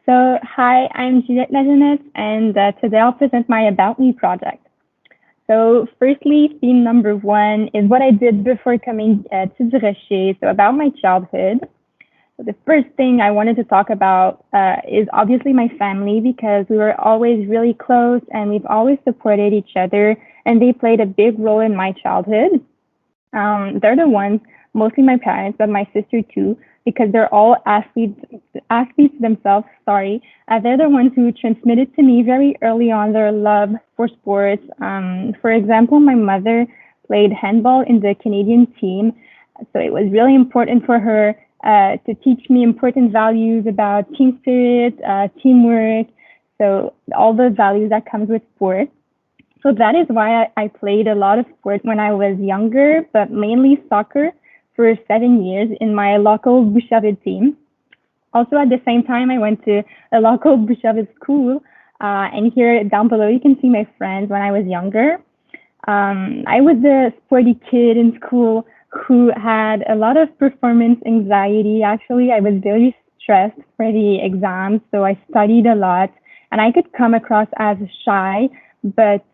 Hi, I'm Juliette Lajeunesse, and today I'll present my About Me project. So, firstly, theme number one is what I did before coming to Du Rocher, so about my childhood. So the first thing I wanted to talk about is obviously my family because we were always really close and we've always supported each other, and they played a big role in my childhood. They're the ones, mostly my parents, but my sister too, because they're all athletes themselves. Sorry, they're the ones who transmitted to me very early on their love for sports. For example, my mother played handball in the Canadian team, so it was really important for her to teach me important values about team spirit, teamwork, so all the values that comes with sport. So that is why I played a lot of sport when I was younger, but mainly soccer for 7 years in my local Boucherville team. Also, at the same time, I went to a local Boucherville school. And here down below, you can see my friends when I was younger. I was the sporty kid in school who had a lot of performance anxiety. Actually, I was very stressed for the exams, so I studied a lot, and I could come across as shy. But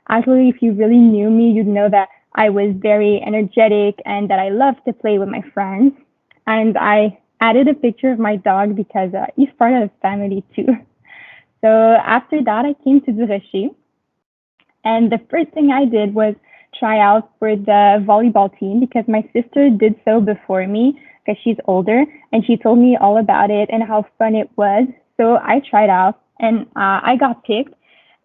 actually, if you really knew me, you'd know that I was very energetic and that I loved to play with my friends. And I added a picture of my dog because he's part of the family too. So after that, I came to Du Rocher, and the first thing I did was try out for the volleyball team because my sister did so before me because she's older and she told me all about it and how fun it was. So I tried out and I got picked.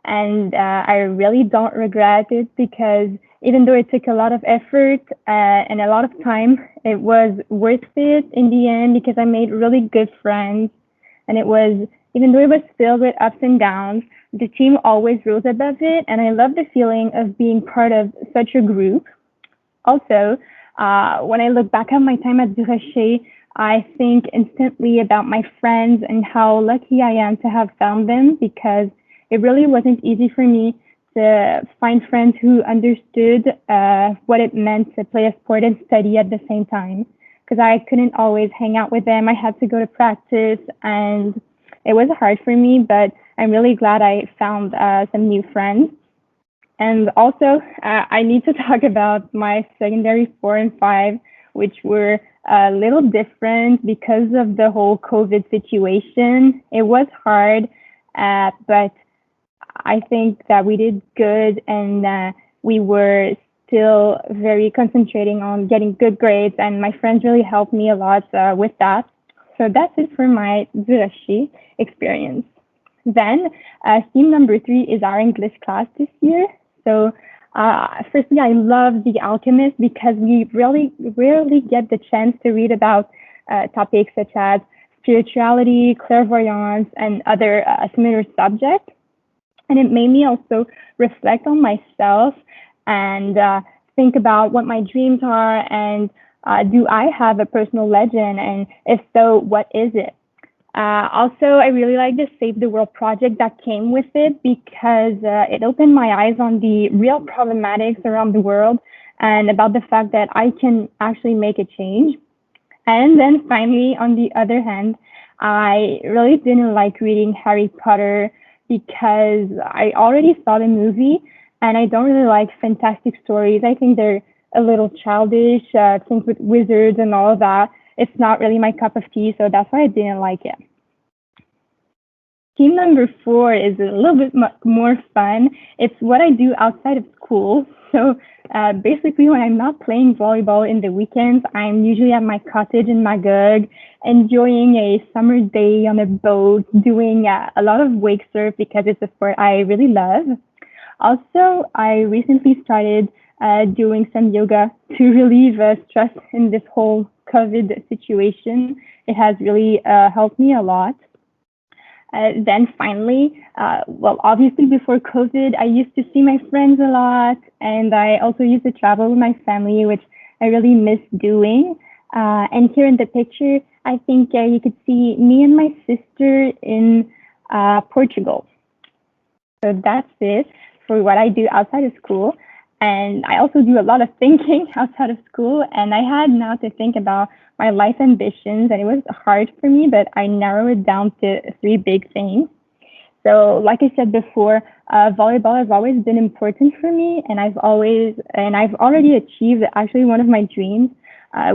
And I really don't regret it because even though it took a lot of effort and a lot of time, it was worth it in the end because I made really good friends. And it was, even though it was filled with ups and downs, the team always rose above it. And I love the feeling of being part of such a group. Also, when I look back at my time at Du Rocher, I think instantly about my friends and how lucky I am to have found them because it really wasn't easy for me to find friends who understood what it meant to play a sport and study at the same time. Because I couldn't always hang out with them. I had to go to practice, and it was hard for me, but I'm really glad I found some new friends. And also, I need to talk about my secondary 4 and 5, which were a little different because of the whole COVID situation. It was hard, but I think that we did good and we were still very concentrating on getting good grades, and my friends really helped me a lot with that. So that's it for my Du Rocher experience. Then, theme number three is our English class this year. So, firstly, I love The Alchemist because we really rarely get the chance to read about topics such as spirituality, clairvoyance, and other similar subjects. And it made me also reflect on myself and think about what my dreams are and do I have a personal legend, and if so, what is it? Also, I really like the Save the World project that came with it because it opened my eyes on the real problematics around the world and about the fact that I can actually make a change. And then finally, on the other hand, I really didn't like reading Harry Potter because I already saw the movie and I don't really like fantastic stories. I think they're a little childish, things with wizards and all of that. It's not really my cup of tea, so that's why I didn't like it. Team number four is a little bit more fun. It's what I do outside of school. So basically, when I'm not playing volleyball in the weekends, I'm usually at my cottage in Magog, enjoying a summer day on a boat, doing a lot of wake surf because it's a sport I really love. Also, I recently started doing some yoga to relieve stress in this whole COVID situation. It has really helped me a lot. Then finally, well, obviously before COVID, I used to see my friends a lot, and I also used to travel with my family, which I really miss doing. And here in the picture, I think you could see me and my sister in Portugal. So that's it for what I do outside of school. And I also do a lot of thinking outside of school. And I had now to think about my life ambitions, and it was hard for me, but I narrowed it down to three big things. So, like I said before, volleyball has always been important for me, and I've already achieved actually one of my dreams,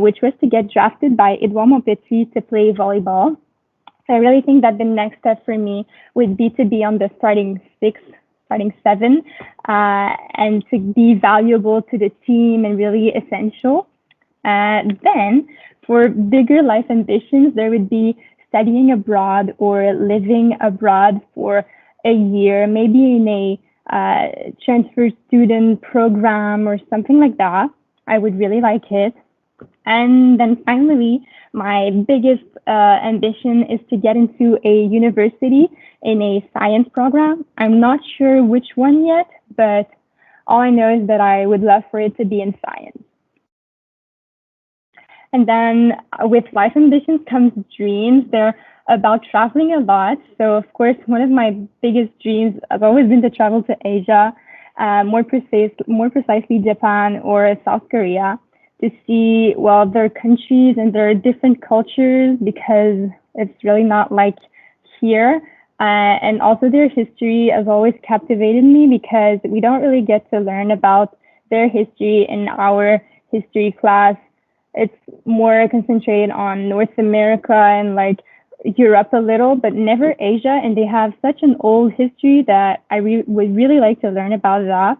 which was to get drafted by Edouard Montpetit to play volleyball. So I really think that the next step for me would be to be on the starting six, starting seven, and to be valuable to the team and really essential. Then, for bigger life ambitions, there would be studying abroad or living abroad for a year, maybe in a transfer student program or something like that. I would really like it. And then finally, my biggest ambition is to get into a university in a science program. I'm not sure which one yet, but all I know is that I would love for it to be in science. And then with life ambitions comes dreams. They're about traveling a lot. So, of course, one of my biggest dreams has always been to travel to Asia, more precisely Japan or South Korea, to see, well, their countries and their different cultures, because it's really not like here. And also their history has always captivated me because we don't really get to learn about their history in our history class. It's more concentrated on North America and like Europe a little, but never Asia. And they have such an old history that would really like to learn about that.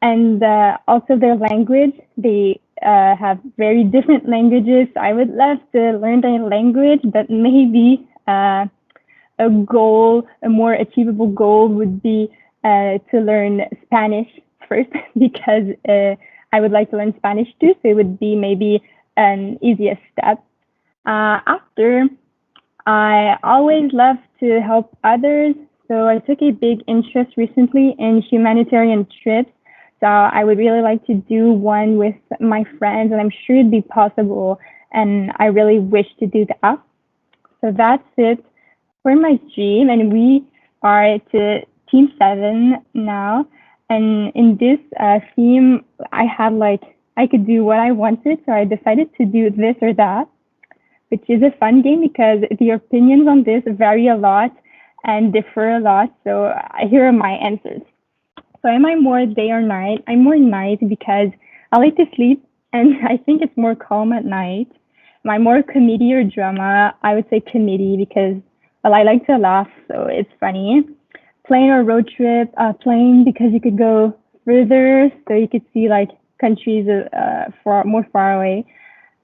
And also their language. They have very different languages. I would love to learn their language, but maybe a goal, a more achievable goal would be to learn Spanish first because I would like to learn Spanish too. So it would be maybe an easiest step. After, I always love to help others. So I took a big interest recently in humanitarian trips. So I would really like to do one with my friends, and I'm sure it'd be possible. And I really wish to do that. So that's it for my dream. And we are to Team 7 now. And in this theme, I had like, I could do what I wanted. So I decided to do this or that, which is a fun game because the opinions on this vary a lot and differ a lot. So here are my answers. So am I more day or night? I'm more night because I like to sleep and I think it's more calm at night. Am I more comedy or drama? I would say comedy because, well, I like to laugh, so it's funny. Plane or road trip? Plane because you could go further, so you could see like countries more far away.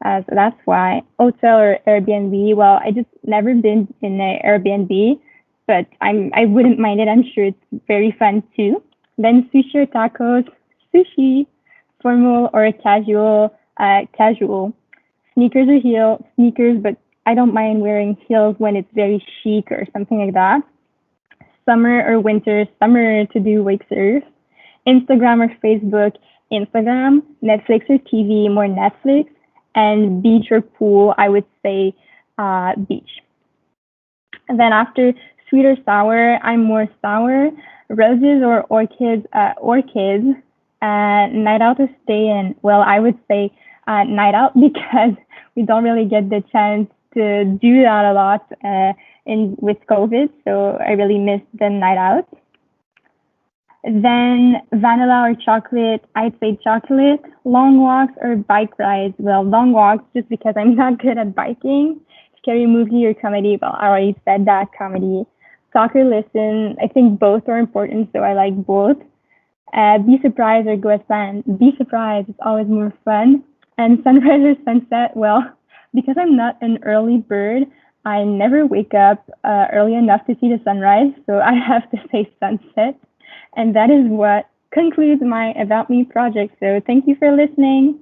So that's why. Hotel or Airbnb? Well, I just never been in an Airbnb, but I wouldn't mind it. I'm sure it's very fun too. Then sushi or tacos? Sushi. Formal or casual? Casual. Sneakers or heels? Sneakers, but I don't mind wearing heels when it's very chic or something like that. Summer or winter? Summer to do wake surf. Instagram or Facebook? Instagram. Netflix or TV? More Netflix. And beach or pool? I would say beach. And then after sweet or sour, I'm more sour. Roses or orchids? Orchids. Night out or stay in? Well, I would say night out because we don't really get the chance to do that a lot with COVID. So I really miss the night out. Then vanilla or chocolate? I'd say chocolate. Long walks or bike rides? Well, long walks just because I'm not good at biking. Scary movie or comedy? Well, I already said that, comedy. Soccer listen? I think both are important, so I like both. Be surprised or go as planned? Be surprised, it's always more fun. And sunrise or sunset? Well, because I'm not an early bird, I never wake up early enough to see the sunrise, so I have to say sunset. And that is what concludes my About Me project. So thank you for listening.